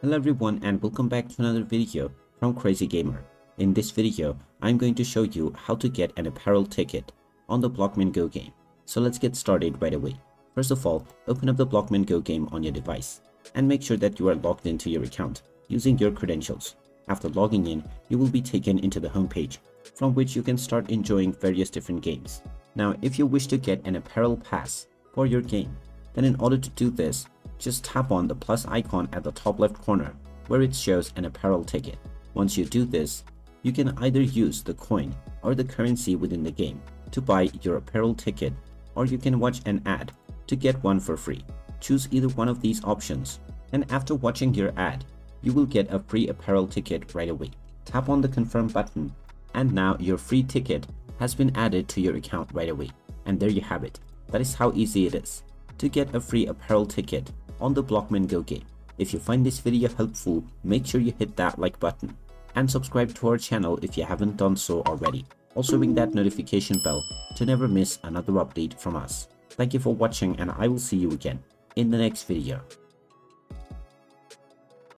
Hello everyone and welcome back to another video from Crazy Gamer. In this video, I'm going to show you how to get an apparel ticket on the Blockman GO game. So let's get started right away. First of all, open up the Blockman GO game on your device and make sure that you are logged into your account using your credentials. After logging in, you will be taken into the home page from which you can start enjoying various different games. Now, if you wish to get an apparel pass for your game, then in order to do this, just tap on the plus icon at the top left corner where it shows an apparel ticket. Once you do this, you can either use the coin or the currency within the game to buy your apparel ticket, or you can watch an ad to get one for free. Choose either one of these options, and after watching your ad, you will get a free apparel ticket right away. Tap on the confirm button, and now your free ticket has been added to your account right away. And there you have it. That is how easy it is to get a free apparel ticket on the Blockman GO game. If you find this video helpful, make sure you hit that like button and subscribe to our channel if you haven't done so already. Also ring that notification bell to never miss another update from us. Thank you for watching, and I will see you again in the next video.